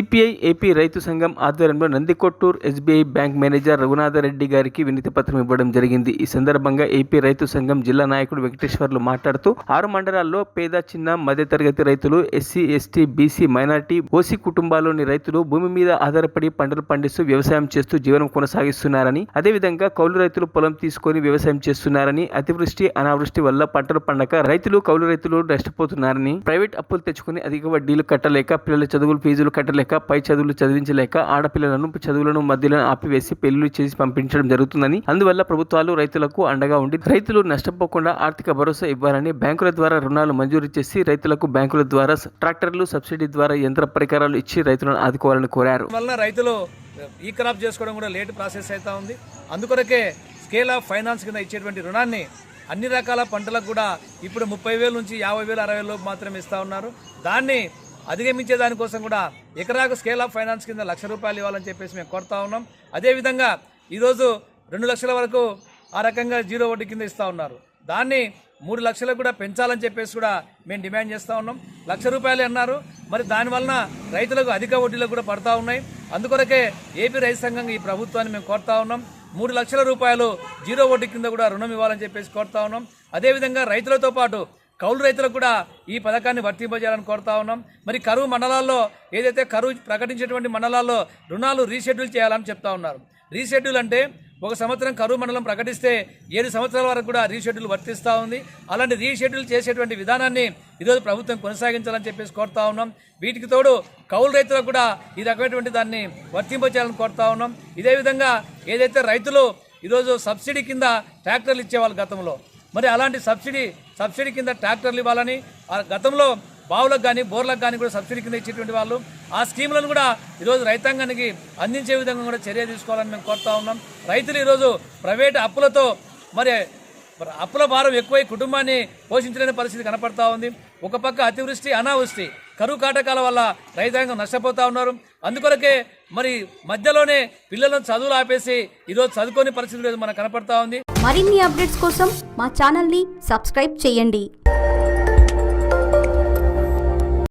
CPI AP రైతు సంఘం ఆధ్వర్యంలో Nandikotkur SBI bank manager Raghunatha Reddy గారికి వినతి పత్రం ఇవ్వడం జరిగింది. ఈ సందర్భంగా ఏపీ రైతు సంఘం జిల్లా నాయకుడు వెంకటేశ్వర్లు మాట్లాడుతూ 6 మండలాల్లో పేద, చిన్న, మధ్యతరగతి రైతులు, SC, ST, BC, minority, OC కుటుంబాల్లోని రైతులు భూమి మీద ఆధారపడి పంటలు పండిస్తూ వ్యవసాయం చేస్తూ జీవనం కొనసాగిస్తున్నారని, అదేవిధంగా కౌలు రైతులు పొలం తీసుకొని వ్యవసాయం చేస్తున్నారని, అతివృష్టి, అనావృష్టి వల్ల పంటలు పండక రైతులు, కౌలు రైతులు నష్టపోతున్నారని, ప్రైవేట్ అప్పులు తెచ్చుకుని అధిక వడ్డీలు కట్టలేక, పిల్లల చదువులు ఫీజులు కట్టలేక, పై చదువులు చదివించలేక ఆడపిల్లలను చదువులను మధ్యలో ఆపివేసి పెళ్లిళ్లు చేసి పంపించడం జరుగుతుందని, అందువల్ల ప్రభుత్వాలు రైతులకు అండగా ఉండి రైతులు నష్టపోకుండా ఆర్థిక భరోసా ఇవ్వాలని, బ్యాంకుల ద్వారా రుణాలు మంజూరు చేసి రైతులకు బ్యాంకుల ద్వారా ట్రాక్టర్లు సబ్సిడీ ద్వారా యంత్ర పరికరాలు ఇచ్చి రైతులను ఆదుకోవాలని కోరారు. రైతులు ఈ క్రాప్ చేసుకోవడం కూడా లేట్ ప్రాసెస్ అవుతా ఉంది. అందుకొరకే స్కేల్ ఆఫ్ ఫైనాన్స్ కింద ఇచ్చేటువంటి రుణాన్ని అన్ని రకాల పంటలకు కూడా ఇప్పుడు 30,000 నుంచి 50,000, 60,000 లోపు మాత్రమే ఇస్తా ఉన్నారు. దాన్ని అధిగమించే దానికోసం కూడా ఎకరాకు స్కేల్ ఆఫ్ ఫైనాన్స్ కింద ₹1,00,000 ఇవ్వాలని చెప్పేసి మేము కోరుతా ఉన్నాం. అదేవిధంగా ఈరోజు 2 లక్షల వరకు ఆ రకంగా జీరో వడ్డీ కింద ఇస్తూ ఉన్నారు. దాన్ని 3 లక్షలకు కూడా పెంచాలని చెప్పేసి కూడా మేము డిమాండ్ చేస్తూ ఉన్నాం. ₹1,00,000 అన్నారు, మరి దానివలన రైతులకు అధిక వడ్డీలు కూడా పడతా ఉన్నాయి. అందుకొరకే ఏపీ రైతు సంఘం ఈ ప్రభుత్వాన్ని మేము కోరుతా ఉన్నాం. ₹3 లక్షల జీరో వడ్డీ కింద కూడా రుణం ఇవ్వాలని చెప్పేసి కోరుతా ఉన్నాం. అదేవిధంగా రైతులతో పాటు కౌలు రైతులకు కూడా ఈ పథకాన్ని వర్తింపజేయాలని కోరుతా ఉన్నాం. మరి కరువు మండలాల్లో ఏదైతే కరువు ప్రకటించేటువంటి మండలాల్లో రుణాలు రీషెడ్యూల్ చేయాలని చెప్తా ఉన్నారు. రీషెడ్యూల్ అంటే 1 సంవత్సరం కరువు మండలం ప్రకటిస్తే 7 సంవత్సరాల వరకు కూడా రీషెడ్యూల్ వర్తిస్తూ ఉంది. అలాంటి రీషెడ్యూల్ చేసేటువంటి విధానాన్ని ఈరోజు ప్రభుత్వం కొనసాగించాలని చెప్పేసి కోరుతా ఉన్నాం. వీటికి తోడు కౌలు రైతులకు కూడా ఈ రకమైనటువంటి దాన్ని వర్తింపజేయాలని కోరుతా ఉన్నాం. ఇదే విధంగా ఏదైతే రైతులు ఈరోజు సబ్సిడీ కింద ట్రాక్టర్లు ఇచ్చేవాళ్ళు గతంలో, మరి అలాంటి సబ్సిడీ కింద ట్రాక్టర్లు ఇవ్వాలని, గతంలో బావులకు కానీ బోర్లకు కానీ కూడా సబ్సిడీ కింద ఇచ్చేటువంటి వాళ్ళు ఆ స్కీములను కూడా ఈరోజు రైతాంగానికి అందించే విధంగా కూడా చర్య తీసుకోవాలని మేము కోరుతా ఉన్నాం. రైతులు ఈరోజు ప్రైవేటు అప్పులతో మరి అప్పుల భారం ఎక్కువై కుటుంబాన్ని పోషించలేని పరిస్థితి కనపడతా ఉంది. ఒక పక్క అతివృష్టి, అనావృష్టి, కరువు కాటకాల వల్ల రైతాంగం నష్టపోతా ఉన్నారు. అందుకొరకే మరి మధ్యలోనే పిల్లలను చదువులు ఆపేసి ఈరోజు చదువుకోని పరిస్థితి మనకు కనపడతా ఉంది. మరిన్ని అప్డేట్స్ కోసం మా ఛానల్ని సబ్స్క్రైబ్ చేయండి.